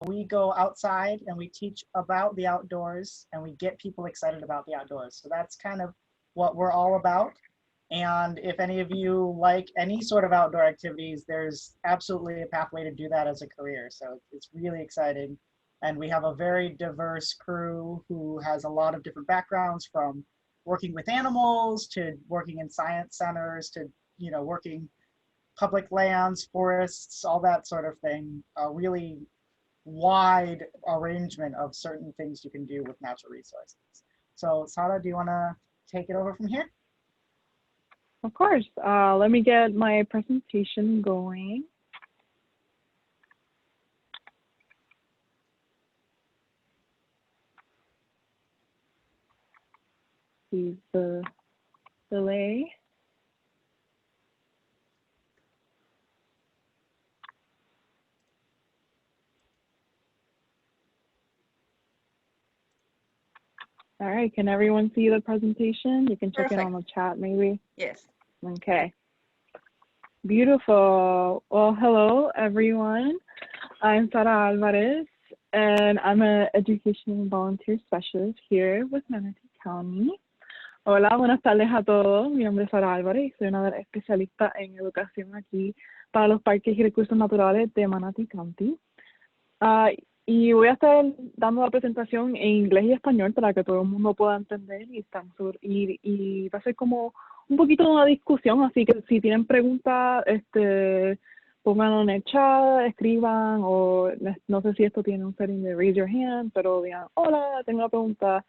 we go outside and we teach about the outdoors and we get people excited about the outdoors. So that's kind of what we're all about. And if any of you like any sort of outdoor activities, there's absolutely a pathway to do that as a career. So it's really exciting. And we have a very diverse crew who has a lot of different backgrounds, from working with animals to working in science centers to, working public lands, forests, all that sort of thing. A really wide arrangement of certain things you can do with natural resources. So Sara, do you want to take it over from here? Of course. Let me get my presentation going. See the delay. All right, can everyone see the presentation? You can check it on the chat maybe. Yes. Okay. Beautiful. Well, hello everyone. I'm Sara Alvarez and I'm an education volunteer specialist here with Manatee County. Hola, buenas tardes a todos. Mi nombre es Sara Álvarez y soy una especialista en educación aquí para los parques y recursos naturales de Manatee County. Y voy a estar dando la presentación en inglés y español para que todo el mundo pueda entender y va a ser como un poquito de una discusión, así que si tienen preguntas, pónganlo en el chat, escriban, o no sé si esto tiene un setting de raise your hand, pero digan, hola, tengo una pregunta,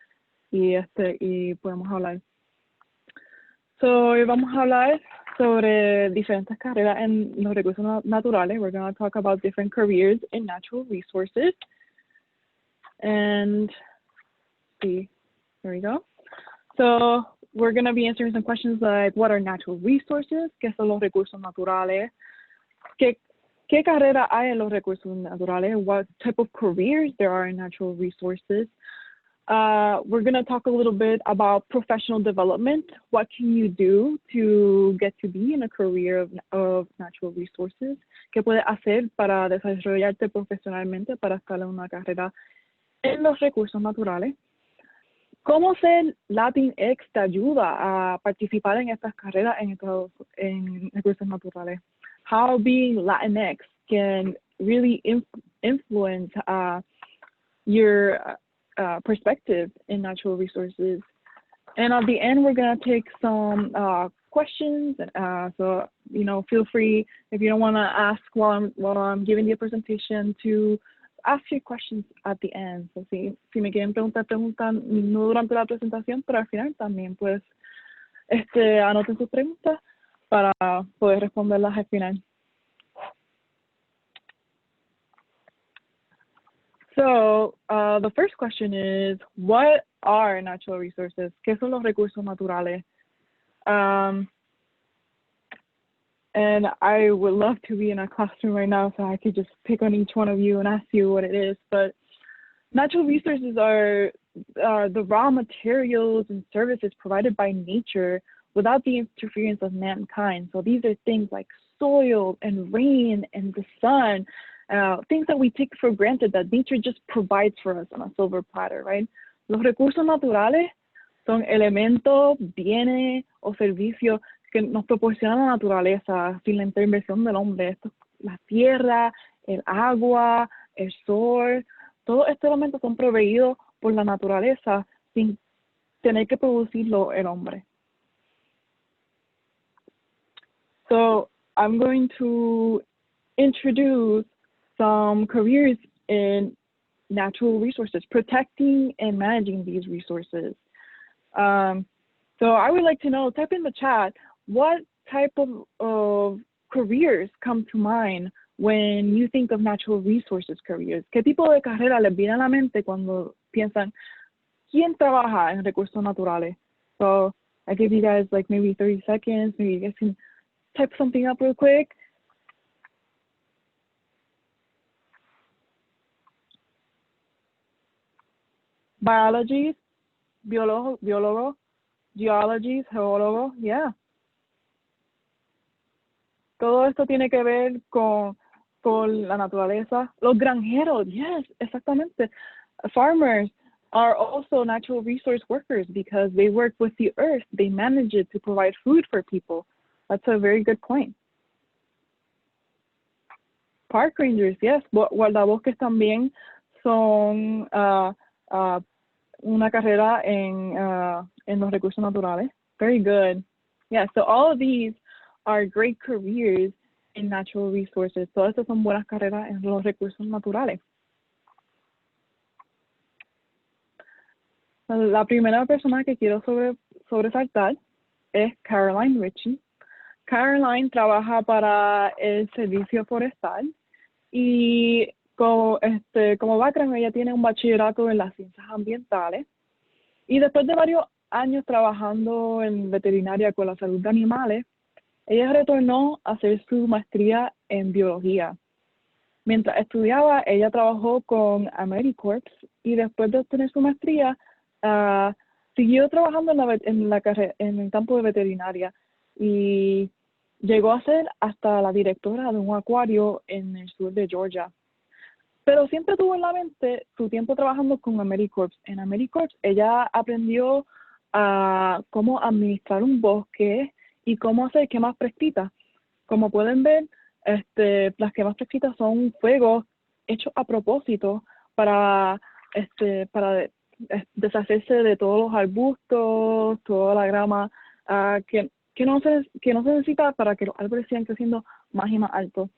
y podemos hablar. Hoy vamos a hablar sobre diferentes carreras en los recursos naturales. We're going to talk about different careers in natural resources. And see, there we go. So we're going to be answering some questions like, what are natural resources? ¿Qué son los recursos naturales? ¿Qué carrera hay en los recursos naturales? What type of careers there are in natural resources? We're going to talk a little bit about professional development. What can you do to get to be in a career of natural resources? ¿Qué puedes hacer para desarrollarte profesionalmente para estar en una carrera en los recursos naturales? ¿Cómo ser Latinx te ayuda a participar en estas carreras en recursos naturales? How being Latinx can really influence your perspective in natural resources. And at the end, we're going to take some questions. So, feel free, if you don't want to ask while I'm giving the presentation, to ask your questions at the end. So, si me quieren preguntar no durante la presentación, pero al final también, pues, anoten sus preguntas para poder responderlas al final. So the first question is, what are natural resources? ¿Qué son los recursos naturales? And I would love to be in a classroom right now so I could just pick on each one of you and ask you what it is. But natural resources are the raw materials and services provided by nature without the interference of mankind. So these are things like soil and rain and the sun, things that we take for granted that nature just provides for us on a silver platter, right? Los recursos naturales son elementos, bienes o servicios que nos proporciona la naturaleza sin la intervención del hombre. La tierra, el agua, el sol, todos estos elementos son proveídos por la naturaleza sin tener que producirlo el hombre. So I'm going to introduce some careers in natural resources, protecting and managing these resources. So I would like to know, type in the chat, what type of careers come to mind when you think of natural resources careers? ¿Qué tipo de carrera les viene a la mente cuando piensan, ¿quién trabaja en recursos naturales? So I give you guys like maybe 30 seconds, maybe you guys can type something up real quick. Biology, biólogo, geology, geólogo, yeah. Todo esto tiene que ver con con la naturaleza. Los granjeros, yes, exactamente. Farmers are also natural resource workers because they work with the earth. They manage it to provide food for people. That's a very good point. Park rangers, yes. Guardabosques también son una carrera en los recursos naturales. Very good. Yeah, so all of these are great careers in natural resources. Todas estas son buenas carreras en los recursos naturales. La primera persona que quiero sobresaltar es Caroline Ritchie. Caroline trabaja para el Servicio Forestal y como background ella tiene un bachillerato en las ciencias ambientales y después de varios años trabajando en veterinaria con la salud de animales, ella retornó a hacer su maestría en biología. Mientras estudiaba, ella trabajó con AmeriCorps y después de obtener su maestría, siguió trabajando en el campo de veterinaria y llegó a ser hasta la directora de un acuario en el sur de Georgia. Pero siempre tuvo en la mente su tiempo trabajando con AmeriCorps. En AmeriCorps ella aprendió cómo administrar un bosque y cómo hacer quemas prescritas. Como pueden ver, las quemas prescritas son fuegos hechos a propósito para deshacerse de todos los arbustos, toda la grama que no se necesita para que los árboles sigan creciendo más y más altos.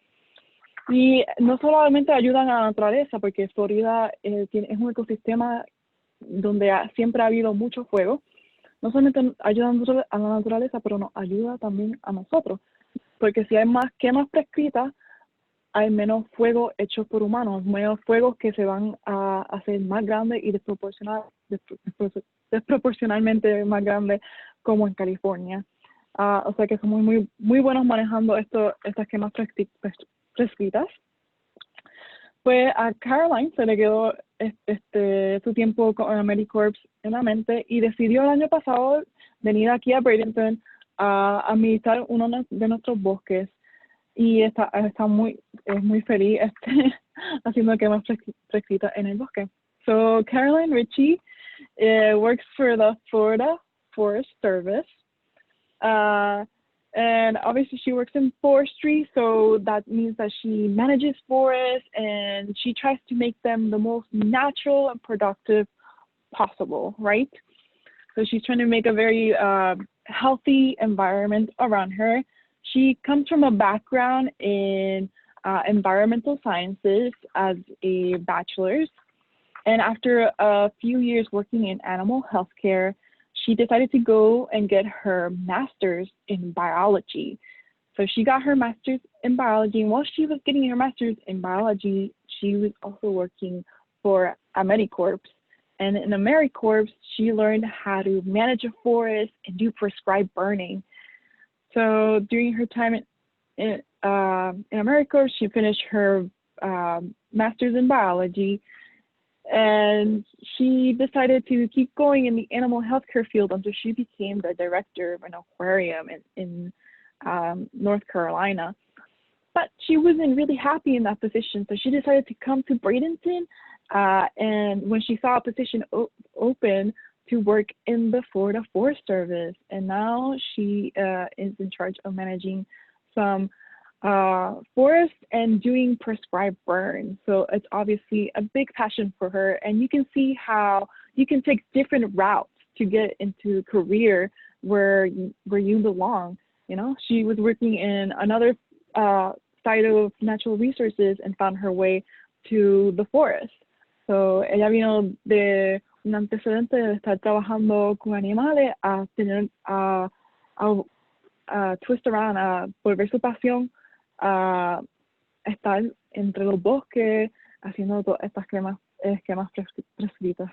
Y no solamente ayudan a la naturaleza, porque Florida es un ecosistema donde siempre ha habido mucho fuego. No solamente ayuda a la naturaleza, pero nos ayuda también a nosotros. Porque si hay más quemas prescritas, hay menos fuego hechos por humanos, menos fuegos que se van a hacer más grandes y desproporcionalmente más grandes, como en California. O sea que somos muy, muy buenos manejando estas quemas prescritas. Pues a Caroline se le quedó su tiempo con AmeriCorps en la mente y decidió el año pasado venir aquí a Bradenton a administrar uno de nuestros bosques. Y es muy feliz haciendo quemas prescritas en el bosque. So Caroline Ritchie works for the Florida Forest Service. And obviously she works in forestry, so that means that she manages forests and she tries to make them the most natural and productive possible, right? So she's trying to make a very healthy environment around her. She comes from a background in environmental sciences as a bachelor's. And after a few years working in animal healthcare, she decided to go and get her master's in biology. So she got her master's in biology. And while she was getting her master's in biology, she was also working for AmeriCorps. And in AmeriCorps, she learned how to manage a forest and do prescribed burning. So during her time in AmeriCorps, she finished her master's in biology, and she decided to keep going in the animal healthcare field until she became the director of an aquarium in North Carolina. But she wasn't really happy in that position, so she decided to come to Bradenton, and when she saw a position open, to work in the Florida Forest Service. And now she is in charge of managing some forests and doing prescribed burns. So it's obviously a big passion for her. And you can see how you can take different routes to get into a career where you belong. You know, she was working in another side of natural resources and found her way to the forest. So ella vino de un antecedente de estar trabajando con animales a tener twist around, a volver su pasión a estar entre los bosques haciendo todas estas esquemas prescritas.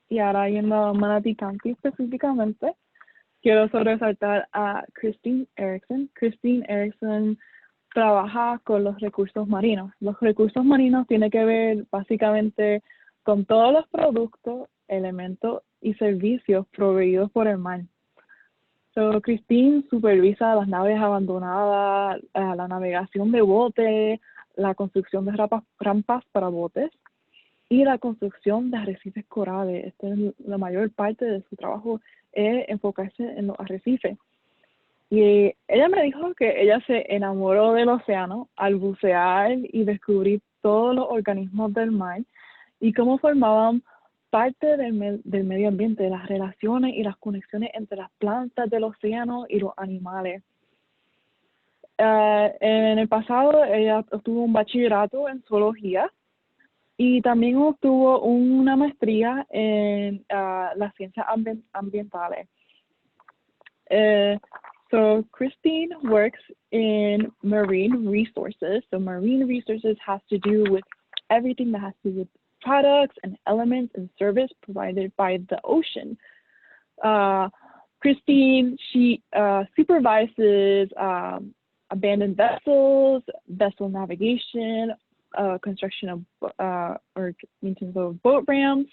Y ahora yendo a Manatee County específicamente, quiero sobresaltar a Christine Erickson. Christine Erickson trabaja con los recursos marinos. Los recursos marinos tienen que ver básicamente con todos los productos, elementos y servicios proveídos por el mar. So, Christine supervisa las naves abandonadas, la navegación de botes, la construcción de rampas para botes y la construcción de arrecifes corales. La mayor parte de su trabajo es enfocarse en los arrecifes. Y ella me dijo que ella se enamoró del océano al bucear y descubrir todos los organismos del mar y cómo formaban parte del medio ambiente, de las relaciones y las conexiones entre las plantas del océano y los animales. En el pasado ella obtuvo un bachillerato en zoología y también obtuvo una maestría en las ciencias ambientales. So Christine works in marine resources. So marine resources has to do with everything that has to do with products and elements and service provided by the ocean. Christine, she supervises abandoned vessels, vessel navigation, construction of or maintenance of boat ramps,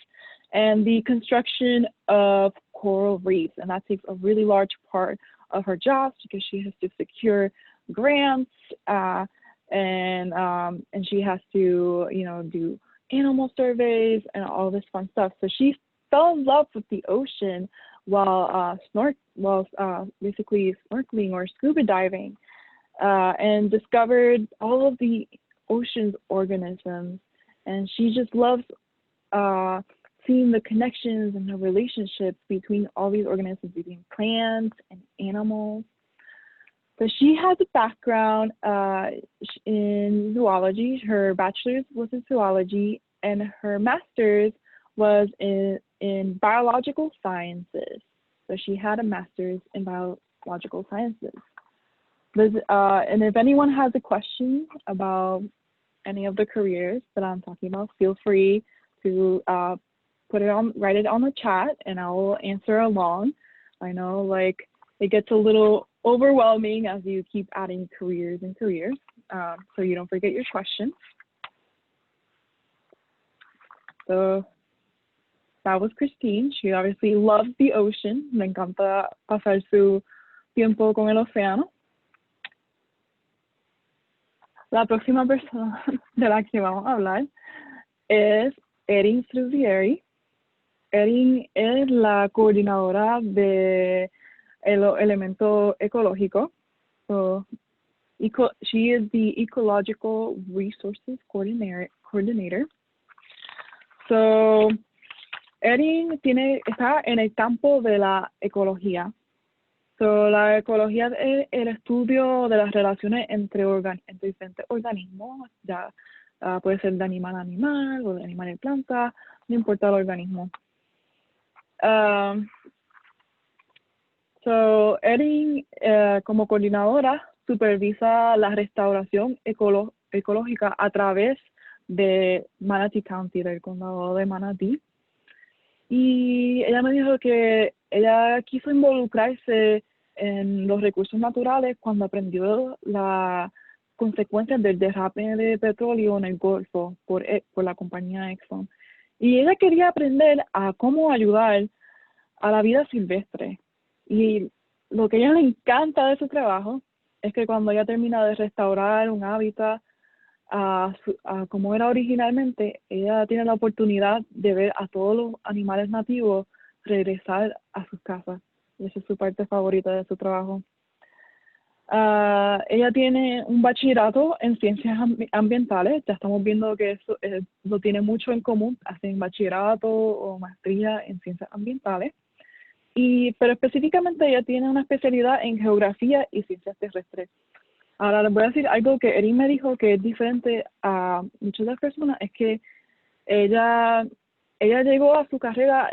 and the construction of coral reefs. And that takes a really large part of her job because she has to secure grants and she has to, do animal surveys and all this fun stuff. So she fell in love with the ocean while basically snorkeling or scuba diving, and discovered all of the ocean's organisms. And she just loves seeing the connections and the relationships between all these organisms, between plants and animals. So she has a background in zoology. Her bachelor's was in zoology, and her master's was in biological sciences. So she had a master's in biological sciences. And if anyone has a question about any of the careers that I'm talking about, feel free to write it on the chat, and I will answer along. I know it gets a little overwhelming as you keep adding careers and careers, so you don't forget your question. So that was Christine. She obviously loves the ocean. Le encanta pasar su tiempo con el océano. La próxima persona de la que vamos a hablar es Erin Struzieri. Erin es la coordinadora de elementos ecológicos. So, she is the Ecological Resources Coordinator. So, Erin está en el campo de la ecología. So, la ecología es el estudio de las relaciones entre diferentes organismos, ya puede ser de animal a animal o de animal a planta, no importa el organismo. So, Erin, como coordinadora, supervisa la restauración ecológica a través de Manatee County, del condado de Manatee. Y ella me dijo que ella quiso involucrarse en los recursos naturales cuando aprendió las consecuencias del derrame de petróleo en el Golfo por la compañía Exxon. Y ella quería aprender a cómo ayudar a la vida silvestre. Y lo que a ella le encanta de su trabajo es que cuando ella termina de restaurar un hábitat a como era originalmente, ella tiene la oportunidad de ver a todos los animales nativos regresar a sus casas. Y esa es su parte favorita de su trabajo. Ella tiene un bachillerato en ciencias ambientales. Ya estamos viendo que eso lo tiene mucho en común. Hacen bachillerato o maestría en ciencias ambientales. Pero específicamente ella tiene una especialidad en geografía y ciencias terrestres. Ahora les voy a decir algo que Erin me dijo que es diferente a muchas de las personas, es que ella llegó a su carrera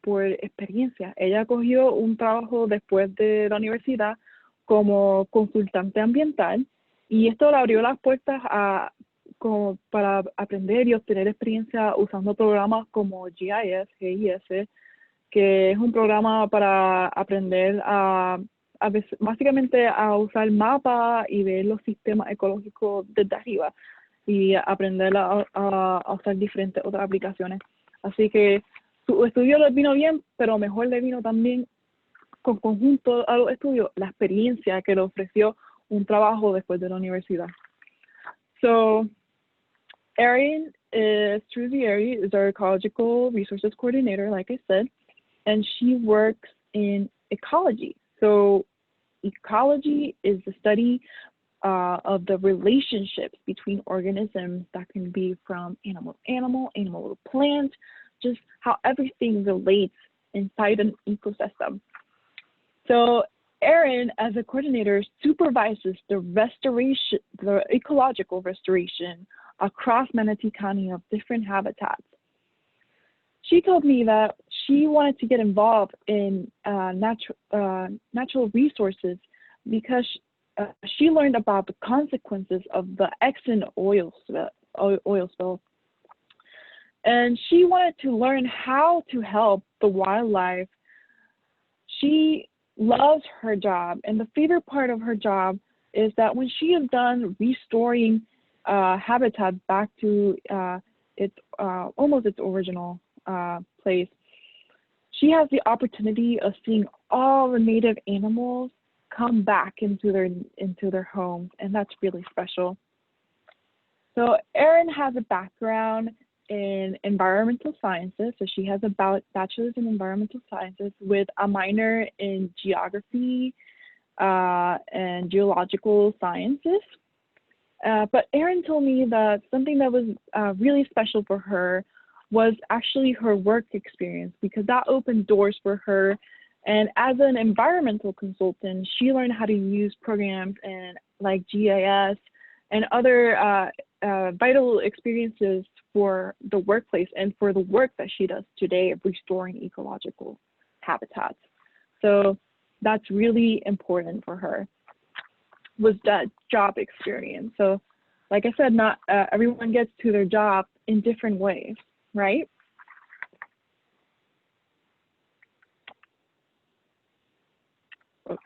por experiencia. Ella cogió un trabajo después de la universidad como consultante ambiental y esto le abrió las puertas como para aprender y obtener experiencia usando programas como GIS, que es un programa para aprender básicamente a usar mapas y ver los sistemas ecológicos desde arriba y aprender a usar diferentes otras aplicaciones. Así que su estudio les vino bien, pero mejor le vino también con conjunto a los estudios la experiencia que le ofreció un trabajo después de la universidad. So Erin Struzieri is our ecological resources coordinator, like I said, and she works in ecology. So ecology is the study of the relationships between organisms that can be from animal to animal, animal to plant, just how everything relates inside an ecosystem. So Erin, as a coordinator, supervises the restoration, the ecological restoration across Manatee County of different habitats. She told me that she wanted to get involved in natural resources because she learned about the consequences of the Exxon oil spill. And she wanted to learn how to help the wildlife. She loves her job, and the favorite part of her job is that when she is done restoring habitat back to its almost its original place, she has the opportunity of seeing all the native animals come back into their homes, and that's really special. So Erin has a background in environmental sciences, so she has a bachelor's in environmental sciences with a minor in geography and geological sciences. But Erin told me that something that was really special for her was actually her work experience, because that opened doors for her. And as an environmental consultant, she learned how to use programs and like GIS and other vital experiences for the workplace and for the work that she does today of restoring ecological habitats. So that's really important for her, was that job experience. So like I said, not everyone gets to their job in different ways, right? Oh.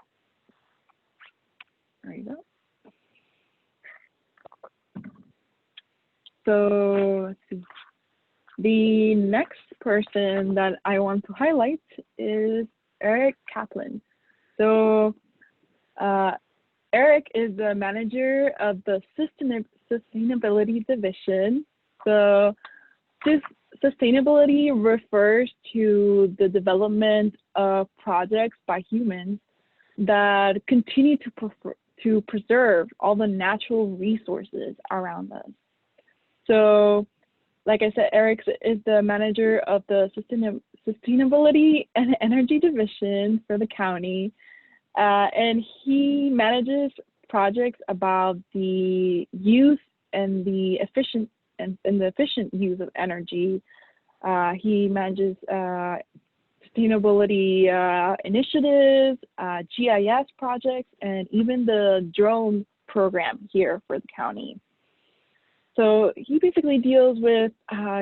There you go. So let's see. The next person that I want to highlight is Eric Kaplan. So Eric is the manager of the sustainability division. So this sustainability refers to the development of projects by humans that continue to preserve all the natural resources around us. So, like I said, Eric is the manager of the Sustainability and Energy Division for the county, and he manages projects about the use and the efficient use of energy. He manages sustainability initiatives, GIS projects, and even the drone program here for the county. So he basically deals with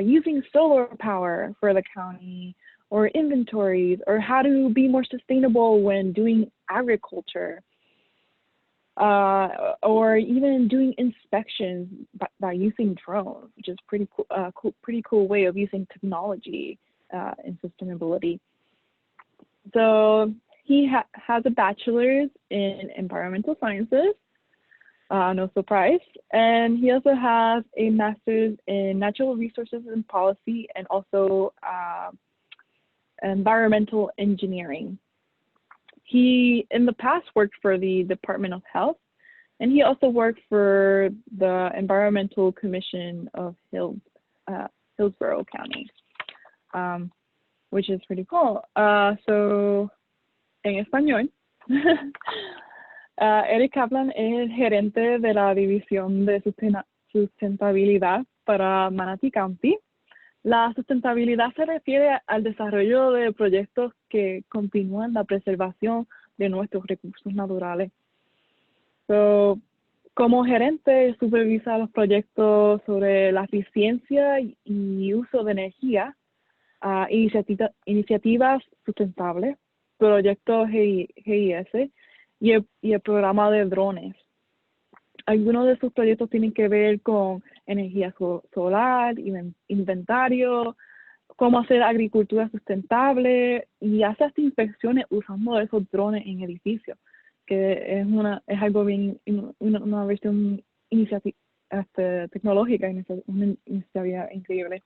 using solar power for the county, or inventories, or how to be more sustainable when doing agriculture, or even doing inspections by using drones, which is pretty cool way of using technology in sustainability. So he has a bachelor's in environmental sciences. No surprise. And he also has a master's in natural resources and policy, and also environmental engineering. He, in the past, worked for the Department of Health, and he also worked for the Environmental Commission of Hillsborough County, which is pretty cool. So, en español. Eric Kaplan es el gerente de la División de Sustentabilidad para Manatee County. La sustentabilidad se refiere al desarrollo de proyectos que continúan la preservación de nuestros recursos naturales. So, como gerente, supervisa los proyectos sobre la eficiencia y uso de energía, iniciativas sustentables, proyectos GIS, y el programa de drones. Algunos de sus proyectos tienen que ver con energía solar, inventario, cómo hacer agricultura sustentable y hace hasta inspecciones usando esos drones en edificios, que es algo bien, una versión tecnológica, una iniciativa increíble.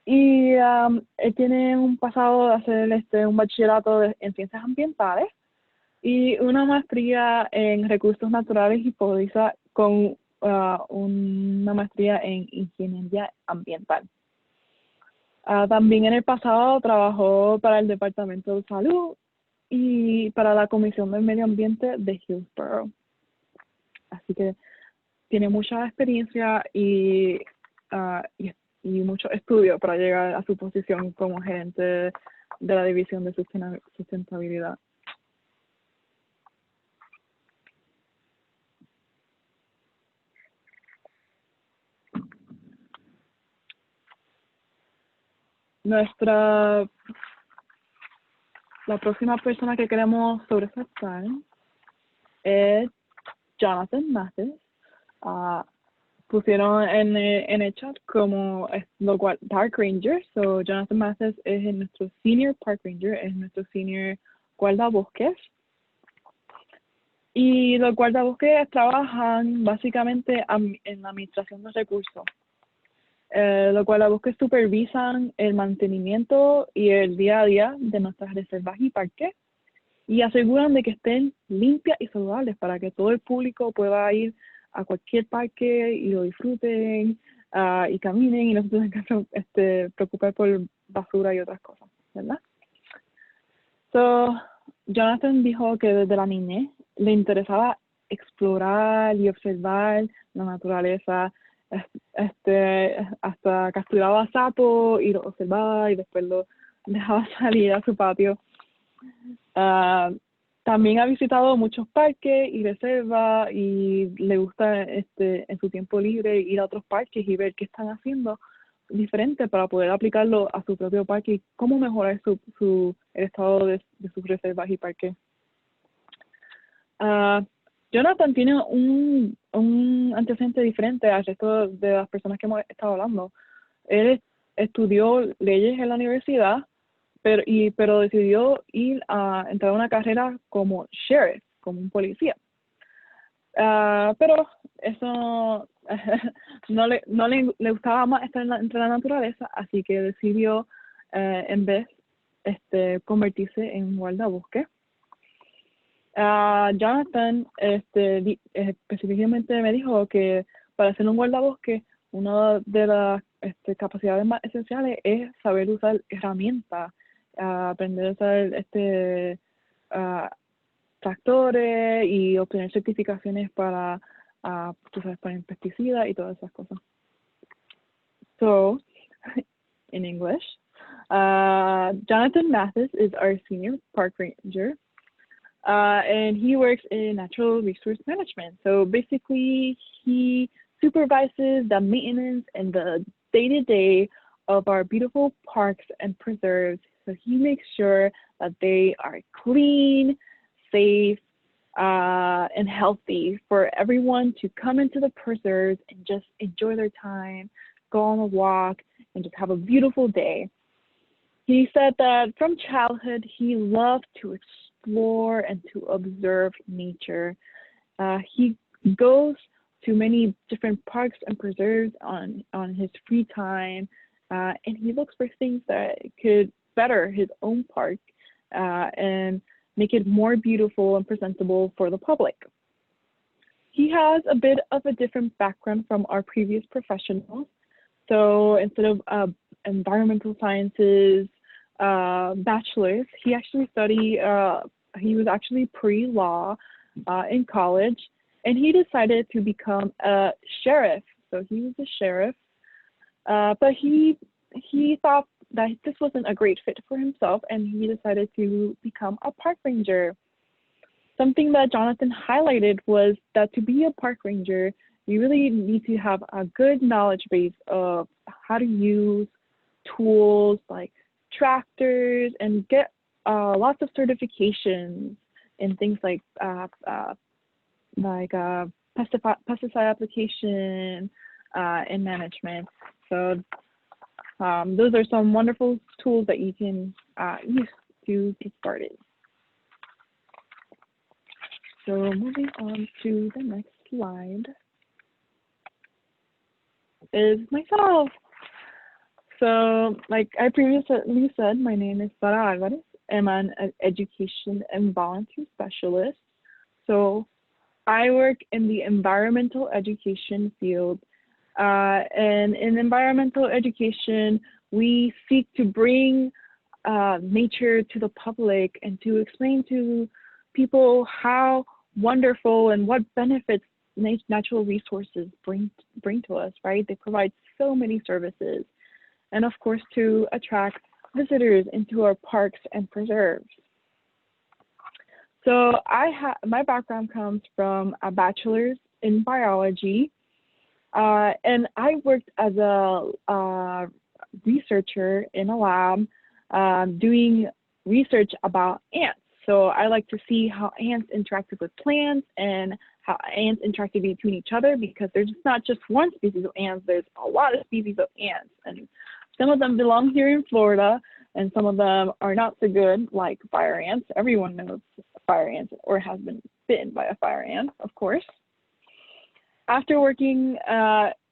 Y él tiene un pasado de hacer un bachillerato en ciencias ambientales y una maestría en recursos naturales y poliza con una maestría en ingeniería ambiental. También en el pasado trabajó para el Departamento de Salud y para la Comisión del Medio Ambiente de Hillsborough. Así que tiene mucha experiencia y mucho estudio para llegar a su posición como gerente de la División de Sustentabilidad. La próxima persona que queremos sobresaltar es Jonathan Mathis. Pusieron en el chat como lo cual Park Ranger. So Jonathan Mathis es nuestro Senior Park Ranger, es nuestro Senior Guardabosques. Y los guardabosques trabajan básicamente en la administración de recursos. Los guardabosques supervisan el mantenimiento y el día a día de nuestras reservas y parques y aseguran de que estén limpias y saludables para que todo el público pueda ir a cualquier parque y lo disfruten y caminen y no se tengan que preocupar por basura y otras cosas, ¿verdad? So, Jonathan dijo que desde la niñez le interesaba explorar y observar la naturaleza, hasta capturaba sapos y lo observaba y después lo dejaba salir a su patio. También ha visitado muchos parques y reservas y le gusta en su tiempo libre ir a otros parques y ver qué están haciendo diferente para poder aplicarlo a su propio parque y cómo mejorar el estado de sus reservas y parques. Jonathan tiene un antecedente diferente al resto de las personas que hemos estado hablando. Él estudió leyes en la universidad, pero decidió entrar a una carrera como sheriff, como un policía. Pero eso no le gustaba más estar entre la naturaleza, así que decidió en vez convertirse en guardabosque. Jonathan específicamente me dijo que para ser un guardabosque, una de las capacidades más esenciales es saber usar herramientas, aprender a usar tractores y obtener certificaciones para, poner pesticidas y todas esas cosas. So, in English, Jonathan Mathis is our senior park ranger. And he works in natural resource management. So basically, he supervises the maintenance and the day-to-day of our beautiful parks and preserves. So he makes sure that they are clean, safe, and healthy for everyone to come into the preserves and just enjoy their time, go on a walk, and just have a beautiful day. He said that from childhood, he loved to explore and to observe nature. He goes to many different parks and preserves on his free time, and he looks for things that could better his own park and make it more beautiful and presentable for the public. He has a bit of a different background from our previous professionals. So instead of environmental sciences bachelor's, he actually studied, he was actually pre-law in college, and he decided to become a sheriff. So he was a sheriff, but he thought that this wasn't a great fit for himself, and he decided to become a park ranger. Something that Jonathan highlighted was that to be a park ranger, you really need to have a good knowledge base of how to use tools like tractors and get lots of certifications in things like pesticide application and management. So Those are some wonderful tools that you can use to get started. So moving on to the next slide is myself. So like I previously said, my name is Sara Alvarez. I'm an education and volunteer specialist. So I work in the environmental education field. And in environmental education, we seek to bring nature to the public and to explain to people how wonderful and what benefits natural resources bring to us, right? They provide so many services. And of course, to attract visitors into our parks and preserves. So my background comes from a bachelor's in biology, and I worked as a researcher in a lab doing research about ants. So I like to see how ants interacted with plants and how ants interacted between each other, because there's not just one species of ants, there's a lot of species of ants. And some of them belong here in Florida, and some of them are not so good, like fire ants. Everyone knows fire ants or has been bitten by a fire ant, of course. After working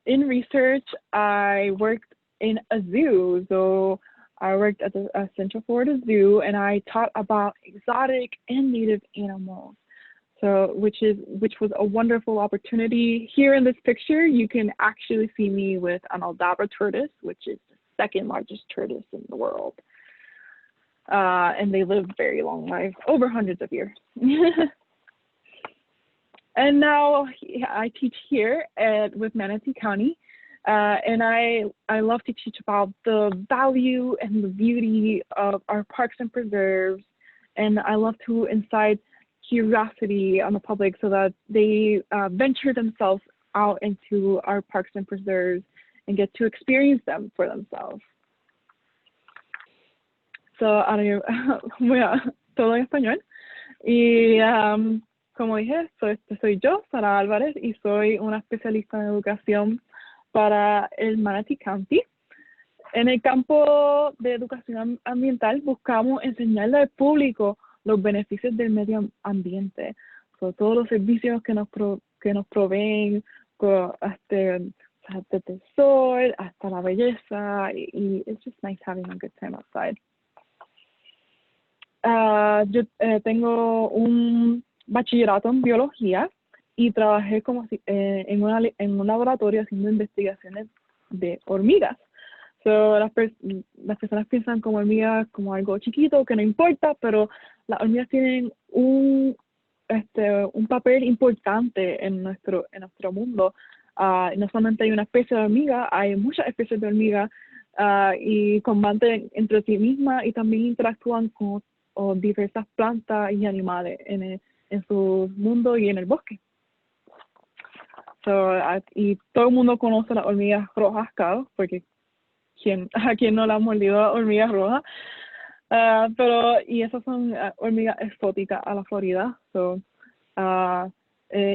in research, I worked in a zoo. So I worked at the Central Florida Zoo, and I taught about exotic and native animals. So which was a wonderful opportunity. Here in this picture, you can actually see me with an Aldabra tortoise, which is the second largest tortoise in the world. And they live very long lives, over hundreds of years. And now I teach here with Manatee County. And I love to teach about the value and the beauty of our parks and preserves. And I love to incite curiosity on the public so that they venture themselves out into our parks and preserves and get to experience them for themselves. So ahora yo voy a todo en español. Y como dije, soy yo, Sara Álvarez, y soy una especialista en educación para el Manatee County. En el campo de educación ambiental buscamos enseñarle al público los beneficios del medio ambiente, todos los servicios que nos proveen, desde el sol hasta la belleza, y it's just nice having a good time outside. Yo tengo un bachillerato en biología y trabajé en un laboratorio haciendo investigaciones de hormigas. So, las personas piensan como hormigas como algo chiquito que no importa, pero las hormigas tienen un papel importante en nuestro mundo. No solamente hay una especie de hormiga, hay muchas especies de hormigas y combaten entre sí mismas y también interactúan con diversas plantas y animales en su mundo y en el bosque. Y todo el mundo conoce las hormigas rojas, claro, porque a quien no le han mordido las hormigas rojas. Y esas son hormigas exóticas a la Florida.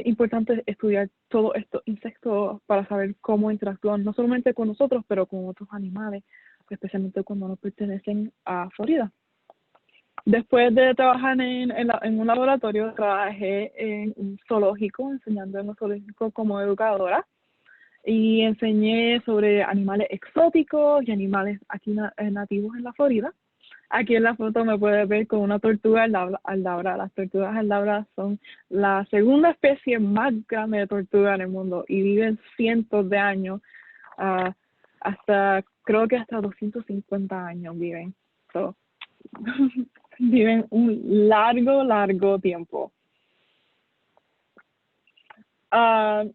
Importante estudiar todos estos insectos para saber cómo interactúan no solamente con nosotros, pero con otros animales, especialmente cuando no pertenecen a Florida. Después de trabajar en un laboratorio, trabajé en un zoológico, enseñando en un zoológico como educadora. Y enseñé sobre animales exóticos y animales aquí nativos en la Florida. Aquí en la foto me puedes ver con una tortuga aldabra. Las tortugas aldabra son la segunda especie más grande de tortuga en el mundo y viven cientos de años, creo que hasta 250 años viven. Viven un largo tiempo.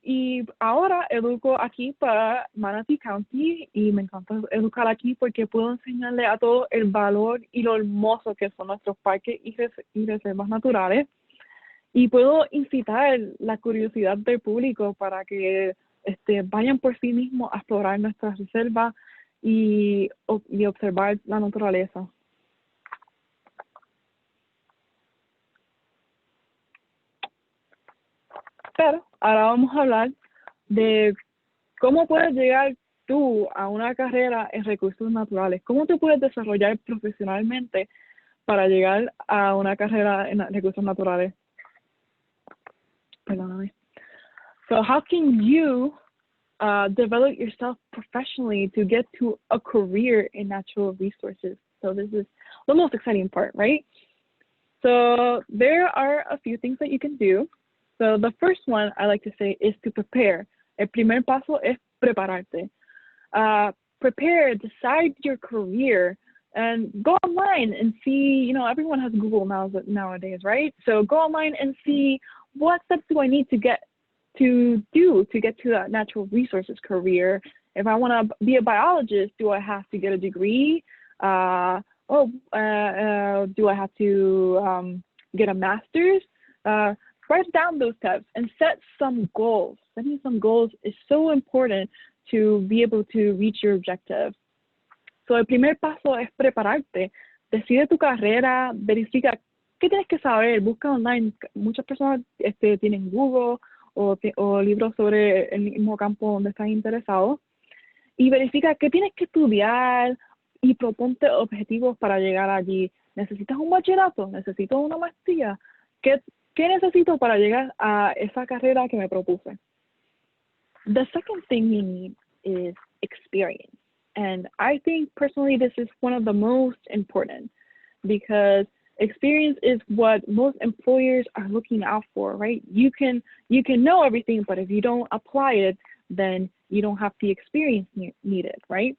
Y ahora educo aquí para Manatee County y me encanta educar aquí porque puedo enseñarle a todos el valor y lo hermoso que son nuestros parques y reservas naturales, y puedo incitar la curiosidad del público para que vayan por sí mismos a explorar nuestras reservas y observar la naturaleza. Pero ahora vamos a hablar de cómo puedes llegar tú a una carrera en recursos naturales? ¿Cómo te puedes desarrollar profesionalmente para llegar a una carrera en recursos naturales? Perdóname. So how can you develop yourself professionally to get to a career in natural resources? So this is the most exciting part, right? So there are a few things that you can do. So the first one I like to say is to prepare. El primer paso es prepararte. Prepare, decide your career, and go online and see, everyone has Google nowadays, right? So go online and see what steps do I need to get to get to that natural resources career. If I want to be a biologist, do I have to get a degree? Do I have to get a master's? Write down those steps and set some goals. Setting some goals is so important to be able to reach your objective. So el primer paso es prepararte. Decide tu carrera, verifica qué tienes que saber, busca online. Muchas personas tienen Google o libros sobre el mismo campo donde estás interesado. Y verifica qué tienes que estudiar y proponte objetivos para llegar allí. ¿Necesitas un bachillerato? ¿Necesito una maestría? ¿Qué necesito para llegar a esa carrera que me propuse? The second thing you need is experience. And I think personally this is one of the most important because experience is what most employers are looking out for, right? You can know everything, but if you don't apply it, then you don't have the experience needed, right?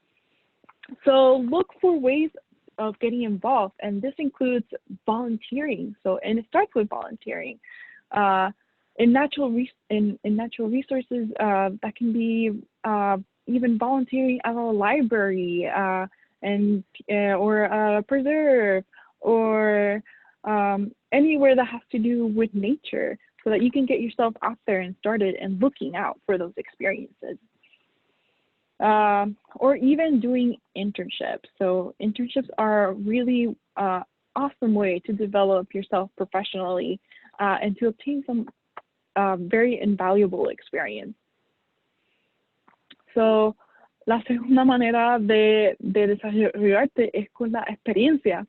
So look for ways of getting involved, and this includes volunteering. And it starts with volunteering. In natural resources, that can be even volunteering at a library or a preserve or anywhere that has to do with nature, so that you can get yourself out there and started and looking out for those experiences. Or even doing internships. So internships are a really awesome way to develop yourself professionally and to obtain some very invaluable experience. So la segunda manera de desarrollarte es con la experiencia.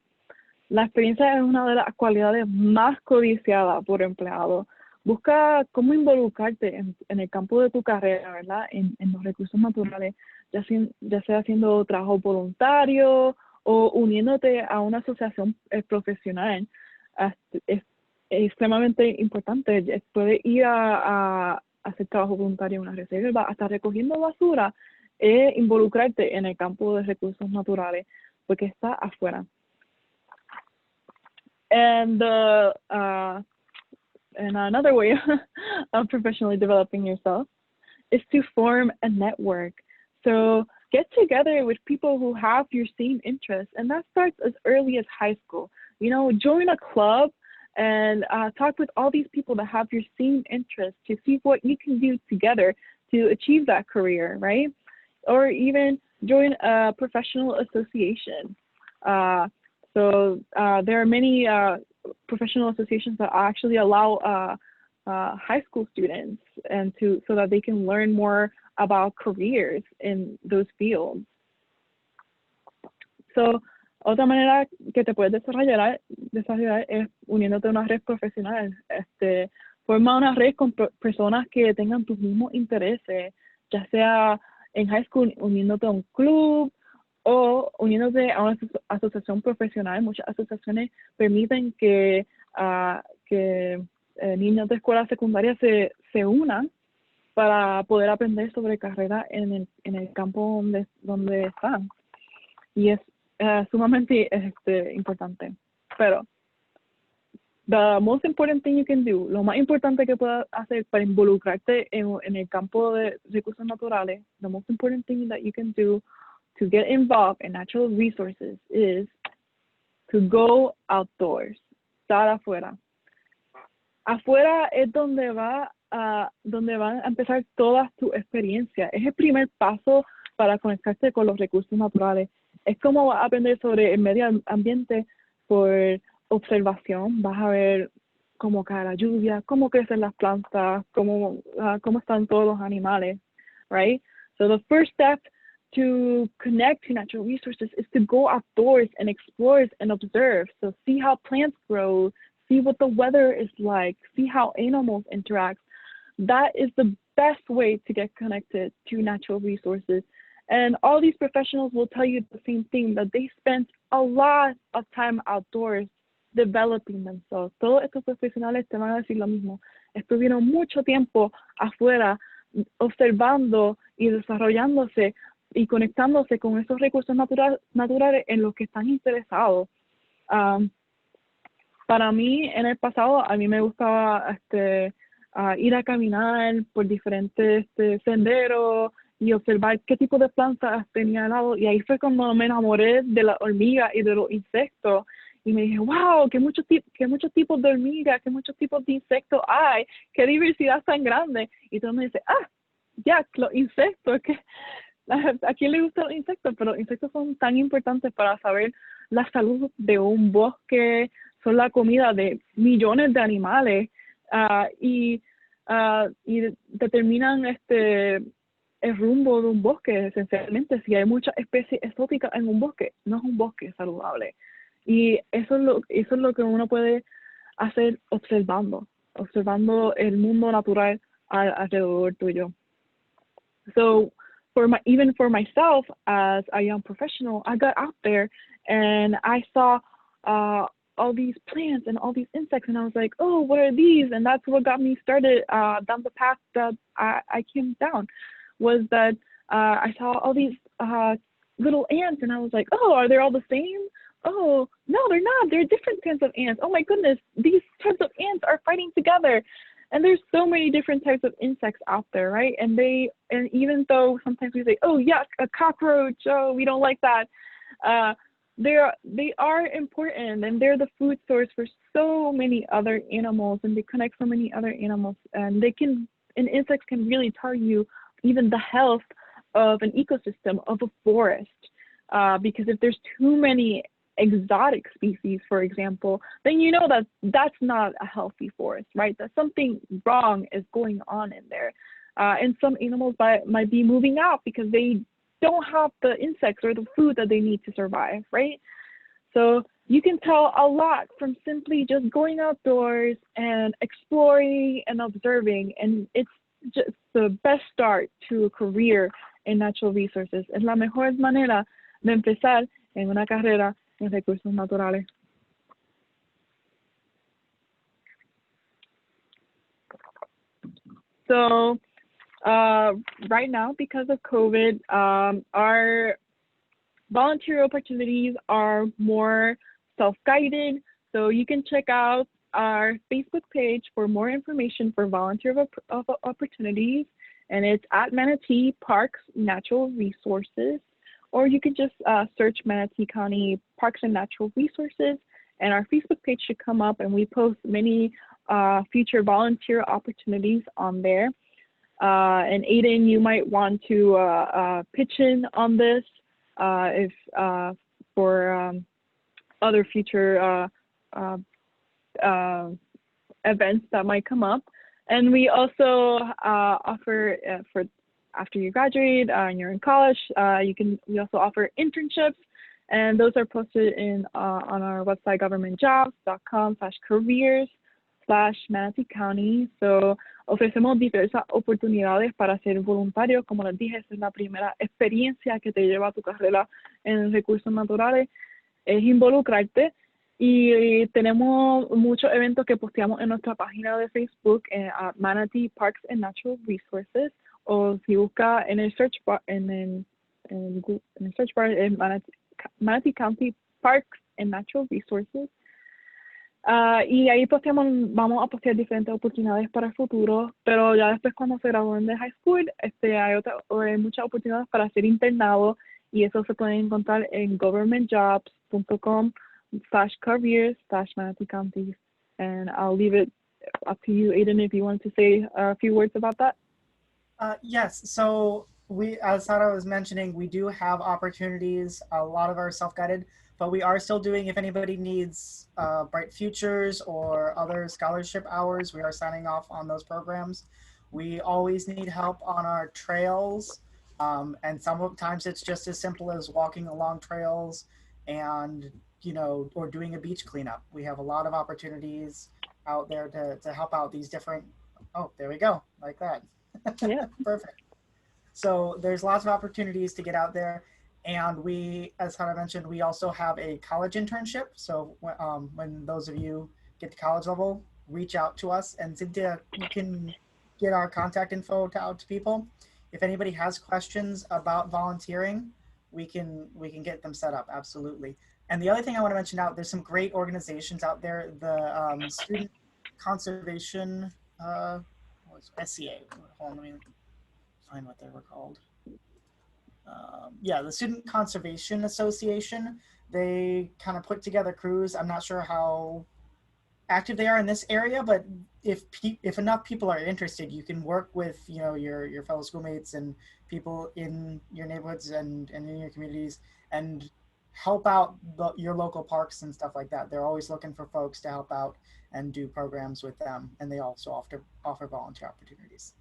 La experiencia es una de las cualidades más codiciadas por empleados. Busca cómo involucrarte en el campo de tu carrera, ¿verdad? En los recursos naturales, ya sea haciendo trabajo voluntario o uniéndote a una asociación profesional. Es extremadamente importante. Puedes ir a hacer trabajo voluntario en una reserva, hasta recogiendo basura, involucrarte en el campo de recursos naturales, porque está afuera. And another way of professionally developing yourself is to form a network. So get together with people who have your same interests, and that starts as early as high school. Join a club and talk with all these people that have your same interests to see what you can do together to achieve that career, right? Or even join a professional association. So there are many professional associations that actually allow high school students so that they can learn more about careers in those fields. So otra manera que te puedes desarrollar es uniéndote a una red profesional. Forma una red con personas que tengan tus mismos intereses, ya sea en high school uniéndote a un club o uniéndose a una asociación profesional. Muchas asociaciones permiten que niños de escuela secundaria se unan para poder aprender sobre carrera en el campo donde están. Y es sumamente importante. Pero the most important thing you can do, lo más importante que puedas hacer para involucrarte en el campo de recursos naturales, the most important thing that you can do to get involved in natural resources is to go outdoors, estar afuera. Afuera es donde van a empezar todas tus experiencias. Es el primer paso para conectarte con los recursos naturales. Es como vas a aprender sobre el medio ambiente por observación. Vas a ver cómo cae la lluvia, cómo crecen las plantas, cómo están todos los animales, right? So the first step to connect to natural resources is to go outdoors and explore and observe. So see how plants grow, see what the weather is like, see how animals interact. That is the best way to get connected to natural resources. And all these professionals will tell you the same thing, that they spent a lot of time outdoors developing themselves. Todos estos profesionales te van a decir lo mismo. Estuvieron mucho tiempo afuera observando y desarrollándose y conectándose con esos recursos naturales en los que están interesados. Para mí, en el pasado, a mí me gustaba ir a caminar por diferentes senderos y observar qué tipo de plantas tenía al lado. Y ahí fue cuando me enamoré de la hormiga y de los insectos. Y me dije, wow, qué muchos tipos de hormigas, qué muchos tipos de insectos hay, qué diversidad tan grande. Y todo me dice, ya, los insectos, que ¿a quién le gustan los insectos? Pero los insectos son tan importantes para saber la salud de un bosque, son la comida de millones de animales y determinan el rumbo de un bosque, esencialmente. Si hay muchas especies exóticas en un bosque, no es un bosque saludable. Y eso es lo que uno puede hacer observando el mundo natural alrededor tuyo. So even for myself as a young professional, I got out there and I saw all these plants and all these insects, and I was like, oh, what are these? And that's what got me started down the path that I came down, was that I saw all these little ants, and I was like, oh, are they all the same? Oh, no, they're not. They're different kinds of ants. Oh my goodness, these types of ants are fighting together. And there's so many different types of insects out there, right? And even though sometimes we say, oh, yuck, a cockroach, oh, we don't like that. They are important, and they're the food source for so many other animals, and they connect so many other animals. And insects can really tell you even the health of an ecosystem, of a forest. Because if there's too many exotic species, for example, then you know that that's not a healthy forest, right? That something wrong is going on in there. And some animals might be moving out because they don't have the insects or the food that they need to survive, right? So you can tell a lot from simply just going outdoors and exploring and observing, and it's just the best start to a career in natural resources. Es la mejor manera de empezar en una carrera en recursos naturales. So right now, because of COVID, our volunteer opportunities are more self-guided. So you can check out our Facebook page for more information for volunteer opportunities, and it's at Manatee Parks Natural Resources. Or you can just search Manatee County Parks and Natural Resources, and our Facebook page should come up, and we post many future volunteer opportunities on there. And Aiden, you might want to pitch in on this if for other future events that might come up. And we also offer for after you graduate and you're in college, we also offer internships, and those are posted on our website, governmentjobs.com/careers/Manatee County. So ofrecemos diversas oportunidades para ser voluntario. Como les dije, esta es la primera experiencia que te lleva a tu carrera en recursos naturales, es involucrarte. Y tenemos muchos eventos que posteamos en nuestra página de Facebook, Manatee Parks and Natural Resources, o si busca en el search bar, en el search bar, Manatee County Parks and Natural Resources. Y ahí vamos a postear diferentes oportunidades para el futuro, pero ya después cuando se gradúen de high school, hay muchas oportunidades para ser internado, y eso se puede encontrar en governmentjobs.com/careers/Manatee County. And I'll leave it up to you, Aiden, if you want to say a few words about that. Yes, so as Sara was mentioning, we do have opportunities, a lot of our self-guided, but we are still doing, if anybody needs Bright Futures or other scholarship hours, we are signing off on those programs. We always need help on our trails. And sometimes it's just as simple as walking along trails and, or doing a beach cleanup. We have a lot of opportunities out there to help out these different, oh, there we go, like that. Yeah. Perfect. So there's lots of opportunities to get out there. And we, as Hannah mentioned, we also have a college internship. So when those of you get to college level, reach out to us. And Cynthia, you can get our contact info out to people. If anybody has questions about volunteering, we can get them set up. Absolutely. And the other thing I want to mention out, there's some great organizations out there. The Student Conservation, SCA. Hold on, let me find what they were called. Yeah, the Student Conservation Association. They kind of put together crews. I'm not sure how active they are in this area, but if enough people are interested, you can work with your fellow schoolmates and people in your neighborhoods and in your communities and help out your local parks and stuff like that. They're always looking for folks to help out and do programs with them, and they also offer volunteer opportunities.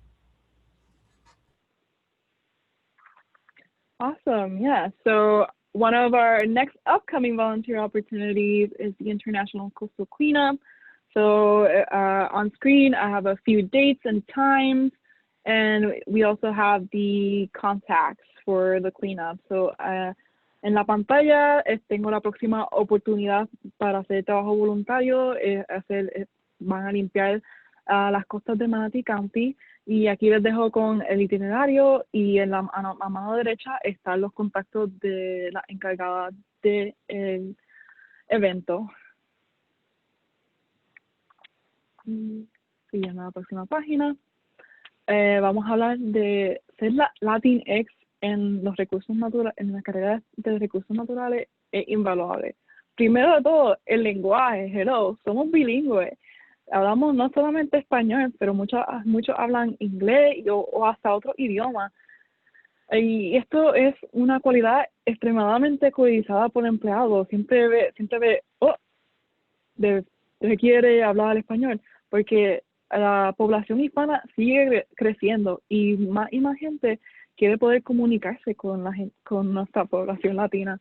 Awesome. Yeah. So one of our next upcoming volunteer opportunities is the International Coastal Cleanup. So on screen, I have a few dates and times, and we also have the contacts for the cleanup. So en la pantalla tengo la próxima oportunidad para hacer trabajo voluntario, van a limpiar las costas de Manatee County. Y aquí les dejo con el itinerario y en a mano derecha están los contactos de la encargada del evento. Siguiendo a la próxima página, vamos a hablar de ser Latinx en los recursos naturales, en la carrera de recursos naturales es invaluable. Primero de todo, el lenguaje, hello, somos bilingües. Hablamos no solamente español, pero muchos hablan inglés o hasta otro idioma. Y esto es una cualidad extremadamente codiciada por empleados. Siempre ve, requiere hablar español, porque la población hispana sigue creciendo y más gente quiere poder comunicarse con nuestra población latina.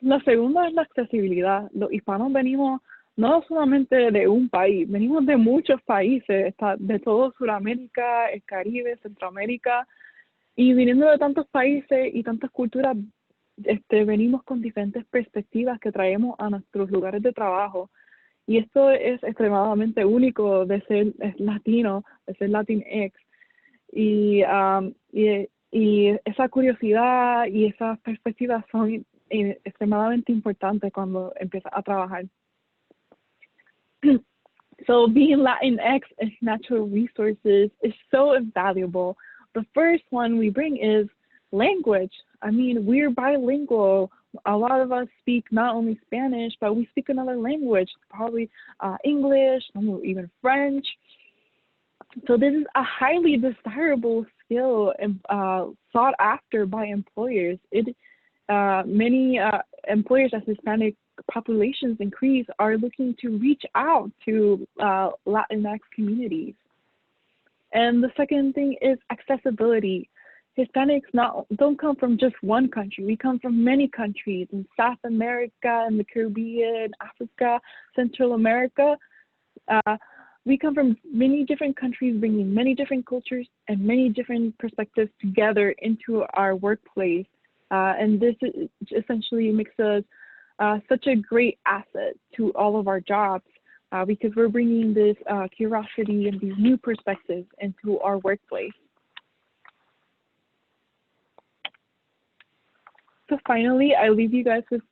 La segunda es la accesibilidad. Los hispanos venimos no solamente de un país, venimos de muchos países, de todo Sudamérica, el Caribe, Centroamérica, y viniendo de tantos países y tantas culturas, venimos con diferentes perspectivas que traemos a nuestros lugares de trabajo. Y esto es extremadamente único de ser latino, de ser Latinx. Y esa curiosidad y esas perspectivas son extremadamente importantes cuando empiezas a trabajar. So being Latinx in natural resources is so invaluable. The first one we bring is language. I mean, we're bilingual. A lot of us speak not only Spanish, but we speak another language, probably English, even French. So this is a highly desirable skill and sought after by employers. Many employers as Hispanic populations increase are looking to reach out to Latinx communities. And the second thing is accessibility. Hispanics don't come from just one country. We come from many countries in South America, in the Caribbean, Africa, Central America. We come from many different countries, bringing many different cultures and many different perspectives together into our workplace. And this essentially makes us such a great asset to all of our jobs because we're bringing this curiosity and these new perspectives into our workplace. So finally, I leave you guys with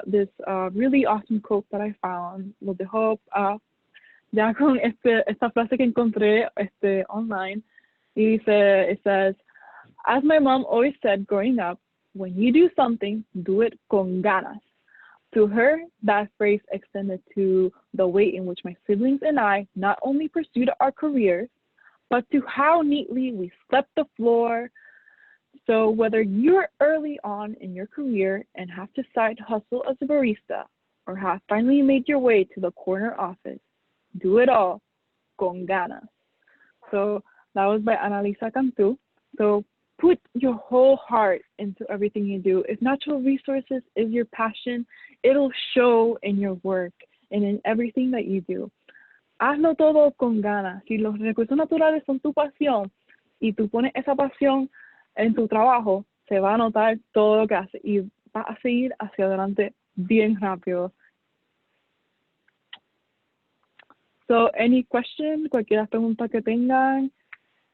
this really awesome quote that I found. Lo dejo ya con esta frase que encontré online. Y dice, it says, as my mom always said growing up, when you do something, do it con ganas. To her, that phrase extended to the way in which my siblings and I not only pursued our careers, but to how neatly we swept the floor. So whether you're early on in your career and have to side hustle as a barista, or have finally made your way to the corner office, do it all con ganas. So that was by Annalisa Cantu. So put your whole heart into everything you do. If natural resources is your passion, it'll show in your work and in everything that you do. Hazlo todo con ganas. Si los recursos naturales son tu pasión y tú pones esa pasión en tu trabajo, se va a notar todo lo que haces y vas a seguir hacia adelante bien rápido. So, any question, cualquier pregunta que tengan,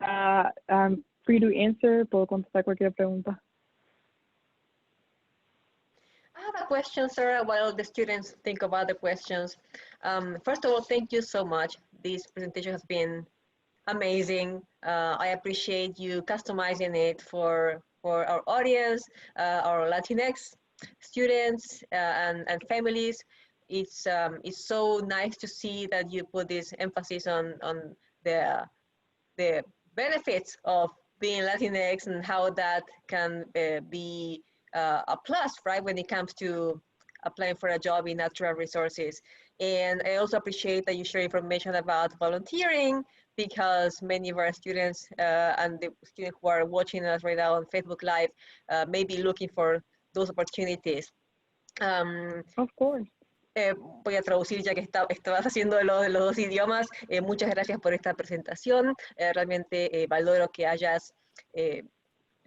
I'm free to answer. Puedo contestar cualquier pregunta. I have a question, Sarah, while the students think about the questions. First of all, thank you so much. This presentation has been amazing. I appreciate you customizing it for our audience, our Latinx students and families. It's so nice to see that you put this emphasis on the benefits of being Latinx and how that can be a plus, right, when it comes to applying for a job in natural resources. And I also appreciate that you share information about volunteering, because many of our students and the students who are watching us right now on Facebook Live may be looking for those opportunities. Of course. Voy a traducir ya que estabas haciendo de los dos idiomas. Muchas gracias por esta presentación. Realmente valoro que hayas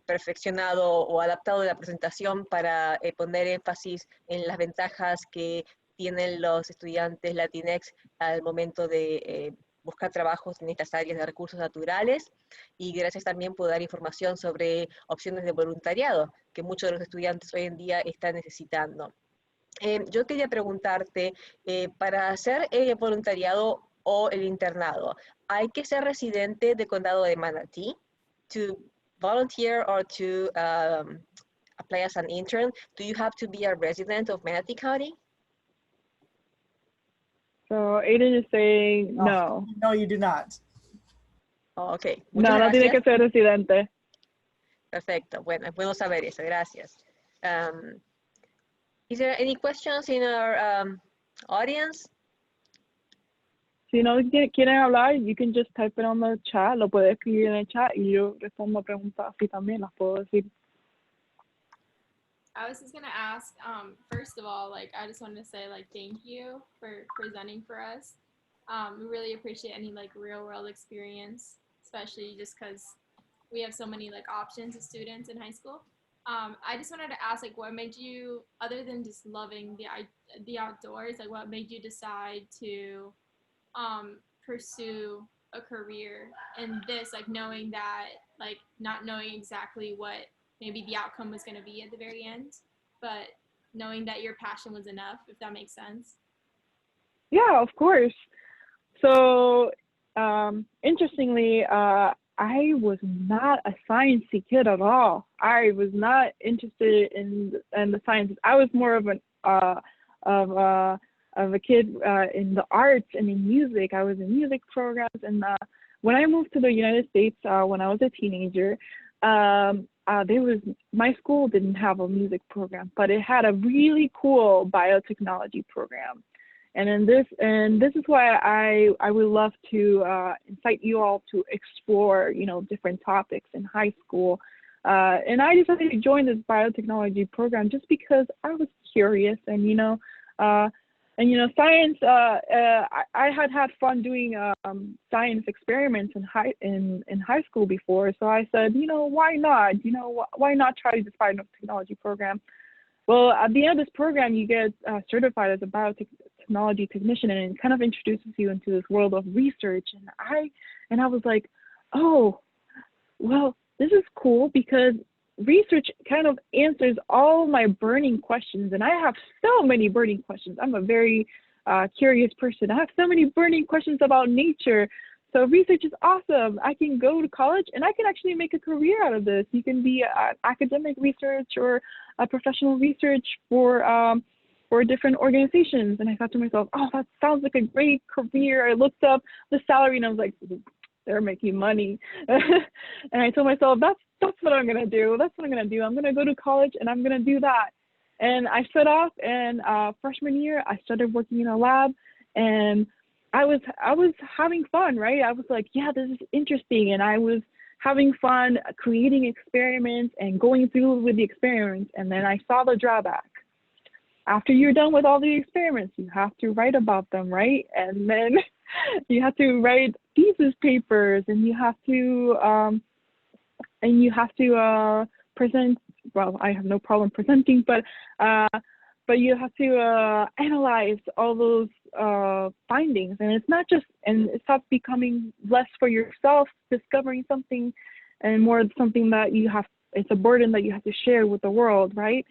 perfeccionado o adaptado la presentación para poner énfasis en las ventajas que tienen los estudiantes Latinx al momento de buscar trabajos en estas áreas de recursos naturales, y gracias también por dar información sobre opciones de voluntariado que muchos de los estudiantes hoy en día están necesitando. Yo quería preguntarte, para hacer el voluntariado o el internado, ¿hay que ser residente del condado de Manatí to volunteer or to apply as an intern? Do you have to be a resident of Manatee County? So Aiden is saying no. No, you do not. Oh, ok. Muchas No, no tiene gracias. que ser residente. Perfecto. Bueno, es bueno saber eso. Gracias. Is there any questions in our audience? Si no quieren hablar, you can just type it on the chat. Lo puedes escribir en el chat y yo respondo preguntas así también, las puedo decir. I was just gonna ask, first of all, like, I just wanted to say, like, thank you for presenting for us. We really appreciate any, like, real world experience, especially just because we have so many, like, options as students in high school. I just wanted to ask, like, what made you, other than just loving the outdoors, like, what made you decide to pursue a career in this, like, knowing that, like, not knowing exactly what maybe the outcome was going to be at the very end, but knowing that your passion was enough, if that makes sense? Yeah, of course. So, interestingly, I was not a sciencey kid at all. I was not interested in the sciences. I was more of a kid in the arts and in music. I was in music programs, and when I moved to the United States when I was a teenager, my school didn't have a music program, but it had a really cool biotechnology program. And this is why I would love to incite you all to explore, different topics in high school. And I decided to join this biotechnology program just because I was curious, and science. I had fun doing science experiments in high school before, so I said, why not? Why not try this biotechnology program? Well, at the end of this program, you get certified as a biotechnology technician, and it kind of introduces you into this world of research. And I was like, oh, well, this is cool because research kind of answers all my burning questions, and I have so many burning questions. I'm a very curious person. I have so many burning questions about nature. So research is awesome. I can go to college and I can actually make a career out of this. You can be academic research or a professional research for different organizations. And I thought to myself, oh, that sounds like a great career. I looked up the salary and I was like, they're making money. And I told myself, that's what I'm going to do. That's what I'm going to do. I'm going to go to college and I'm going to do that. And I set off, and freshman year, I started working in a lab, and I was having fun, right? I was like, yeah, this is interesting. And I was having fun, creating experiments and going through with the experiments. And then I saw the drawback. After you're done with all the experiments, you have to write about them, right? And then you have to write thesis papers, and you have to present. Well, I have no problem presenting, but you have to analyze all those findings, and it's not just, and it stops becoming less for yourself discovering something, and more something that you have. It's a burden that you have to share with the world, right?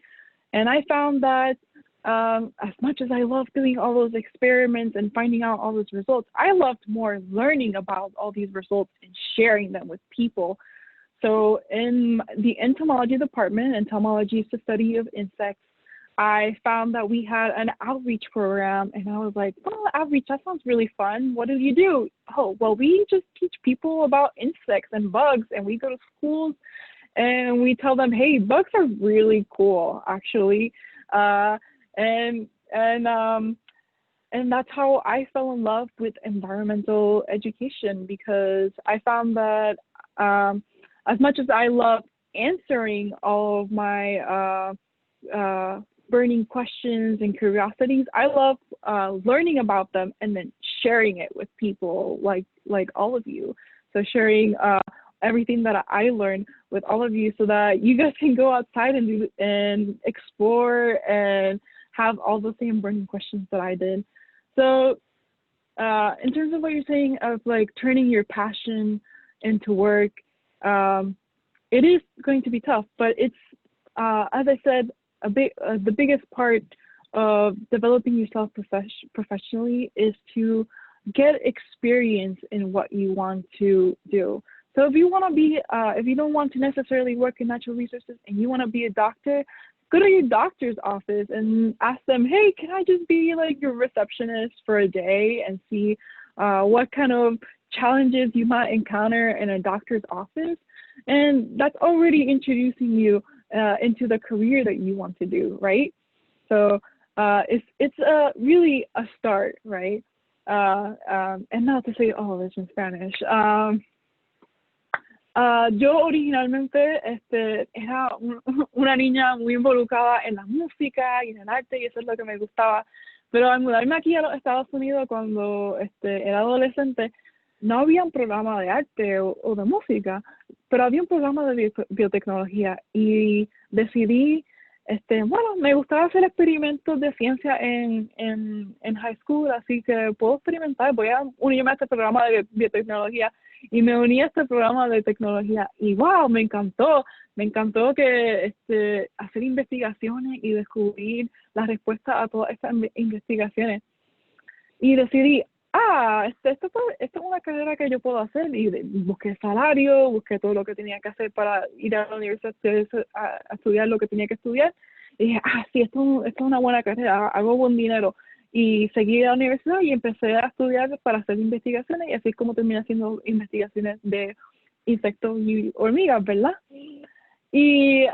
And I found that as much as I love doing all those experiments and finding out all those results, I loved more learning about all these results and sharing them with people. So in the entomology department, entomology is the study of insects, I found that we had an outreach program, and I was like, oh, outreach, that sounds really fun. What do you do? Oh, well, we just teach people about insects and bugs, and we go to schools and we tell them, hey, bugs are really cool, actually. And that's how I fell in love with environmental education, because I found that as much as I love answering all of my burning questions and curiosities, I love learning about them and then sharing it with people like all of you. So sharing everything that I learned with all of you, so that you guys can go outside and explore and have all the same burning questions that I did. So in terms of what you're saying of like turning your passion into work, it is going to be tough, but it's as I said, the biggest part of developing yourself professionally is to get experience in what you want to do. So if you want to be, if you don't want to necessarily work in natural resources and you want to be a doctor, go to your doctor's office and ask them, hey, can I just be like your receptionist for a day and see what kind of challenges you might encounter in a doctor's office? And that's already introducing you into the career that you want to do, right? So it's really a start, right? And not to say, oh, it's in Spanish. Yo originalmente era una niña muy involucrada en la música y en el arte, y eso es lo que me gustaba. Pero al mudarme aquí a los Estados Unidos cuando era adolescente, no había un programa de arte o de música, pero había un programa de biotecnología, y decidí, bueno, me gustaba hacer experimentos de ciencia en high school, así que puedo experimentar, voy a unirme a este programa de biotecnología, y me uní a este programa de tecnología, y wow, me encantó que hacer investigaciones y descubrir las respuestas a todas estas investigaciones, y decidí, esto es una carrera que yo puedo hacer, y busqué salario, busqué todo lo que tenía que hacer para ir a la universidad a estudiar lo que tenía que estudiar, y dije, sí, esto es una buena carrera, hago buen dinero, y seguí a la universidad y empecé a estudiar para hacer investigaciones, y así es como terminé haciendo investigaciones de insectos y hormigas, ¿verdad? Y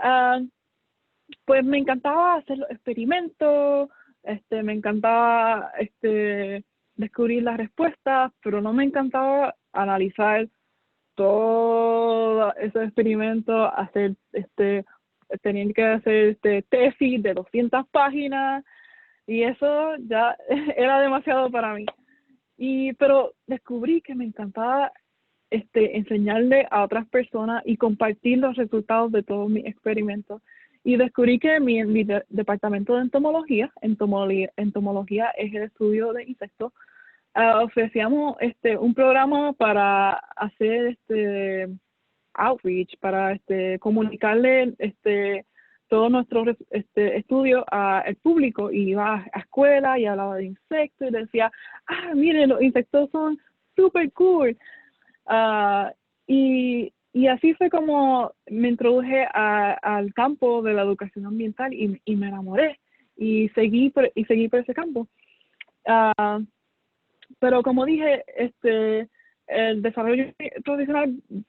pues me encantaba hacer los experimentos, me encantaba descubrir las respuestas, pero no me encantaba analizar todos esos experimentos, hacer tener que hacer tesis de 200 páginas, y eso ya era demasiado para mí. Pero descubrí que me encantaba enseñarle a otras personas y compartir los resultados de todos mis experimentos. Y descubrí que en mi departamento de entomología es el estudio de insectos, ofrecíamos un programa para hacer outreach, para comunicarle todos nuestros estudios al público, y iba a escuela y hablaba de insectos y decía, miren, los insectos son súper cool. Y así fue como me introduje al campo de la educación ambiental, y me enamoré y seguí por ese campo. Pero como dije, el desarrollo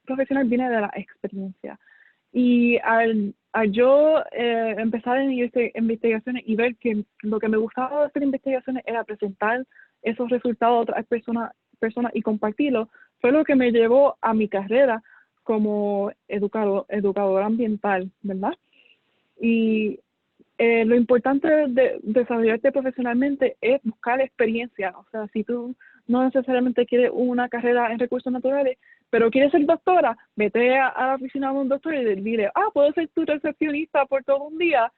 profesional viene de la experiencia. Y al yo empezar en investigaciones y ver que lo que me gustaba de hacer investigaciones era presentar esos resultados a otras personas y compartirlos, fue lo que me llevó a mi carrera como educadora ambiental, ¿verdad? Y lo importante de desarrollarte profesionalmente es buscar experiencia. O sea, si tú no necesariamente quieres una carrera en recursos naturales, pero quieres ser doctora, vete a la oficina de un doctor y dile, puedo ser tu recepcionista por todo un día.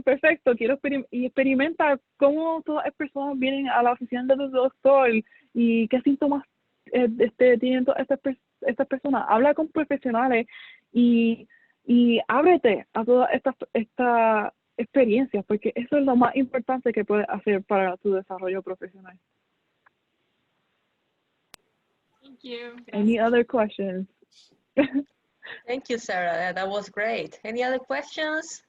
Perfecto, quiero experimentar cómo todas las personas vienen a la oficina del doctor y qué síntomas tienen todas estas personas. Habla con profesionales y ábrete a todas estas experiencias, porque eso es lo más importante que puedes hacer para tu desarrollo profesional. Thank you. Any other questions? Thank you, Sarah. That was great. Any other questions?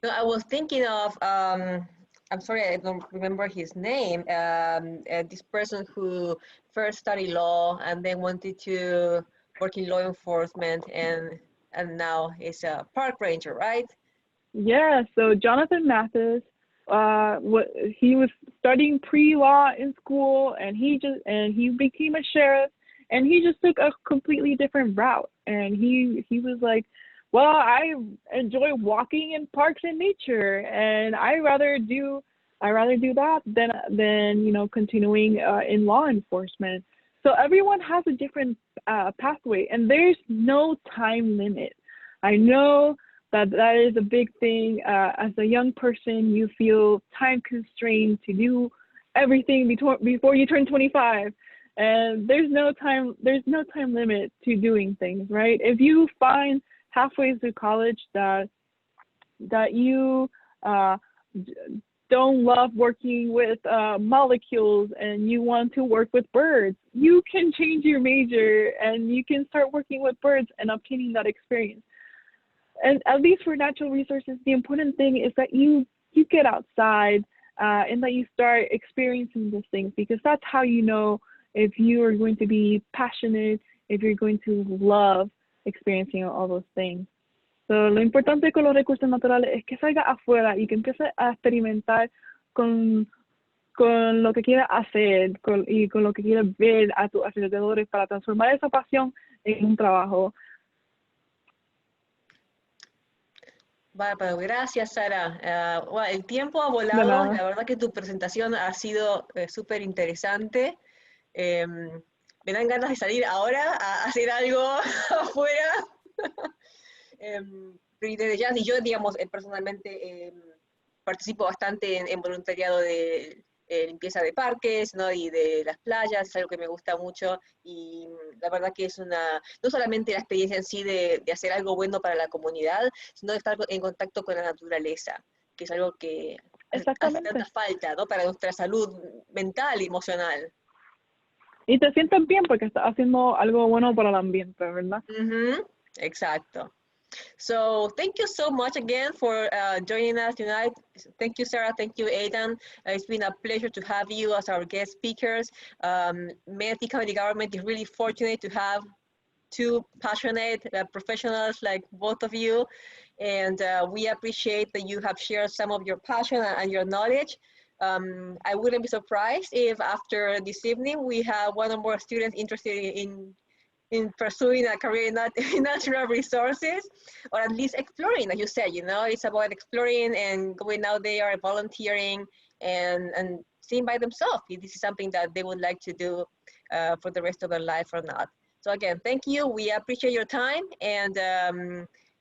No, I was thinking of, I'm sorry, I don't remember his name, this person who first studied law and then wanted to work in law enforcement and now is a park ranger, right? Yeah, so Jonathan Mathis, he was studying pre-law in school, and he became a sheriff, and he just took a completely different route. And he was like, well, I enjoy walking in parks and nature, and I rather do that than continuing in law enforcement. So everyone has a different pathway, and there's no time limit. I know that is a big thing. As a young person, you feel time constrained to do everything before you turn 25, and there's no time limit to doing things, right? If you find halfway through college that you don't love working with molecules and you want to work with birds, you can change your major and you can start working with birds and obtaining that experience. And at least for natural resources, the important thing is that you get outside and that you start experiencing these things, because that's how you know if you are going to be passionate, if you're going to love experiencing all those things. So, lo importante con los recursos naturales es que salga afuera y que empiece a experimentar con lo que quieras hacer y con lo que quieras ver a tus alrededores para transformar esa pasión en un trabajo. Bárbaro, gracias, Sara. Bueno, el tiempo ha volado, la verdad que tu presentación ha sido súper interesante. Me dan ganas de salir ahora a hacer algo afuera. Desde ya, y yo, digamos, personalmente participo bastante en voluntariado de limpieza de parques, ¿no? Y de las playas, es algo que me gusta mucho, y la verdad que es no solamente la experiencia en sí de hacer algo bueno para la comunidad, sino de estar en contacto con la naturaleza, que es algo que hace tanta falta, ¿no? Para nuestra salud mental y emocional. Y te sientes bien porque estás haciendo algo bueno para el ambiente, ¿verdad? Exacto. So thank you so much again for joining us tonight. Thank you, Sarah. Thank you, Aidan. It's been a pleasure to have you as our guest speakers. Manatee County government is really fortunate to have two passionate professionals like both of you. And we appreciate that you have shared some of your passion and your knowledge. I wouldn't be surprised if after this evening we have one or more students interested in pursuing a career in natural resources, or at least exploring, as you said, it's about exploring and going out there, volunteering, and seeing by themselves if this is something that they would like to do for the rest of their life or not. So again, thank you. We appreciate your time. And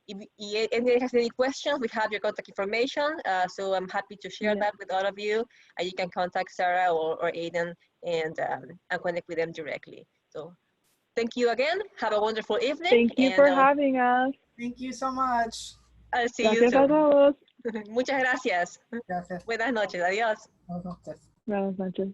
if anyone has any questions, we have your contact information. So I'm happy to share that with all of you. And you can contact Sarah or Aidan and connect with them directly. So thank you again. Have a wonderful evening. Thank you for having us. Thank you so much. I'll see Gracias you soon. a todos. Muchas gracias. Gracias. Buenas noches. Adiós. Buenas noches. Buenas noches.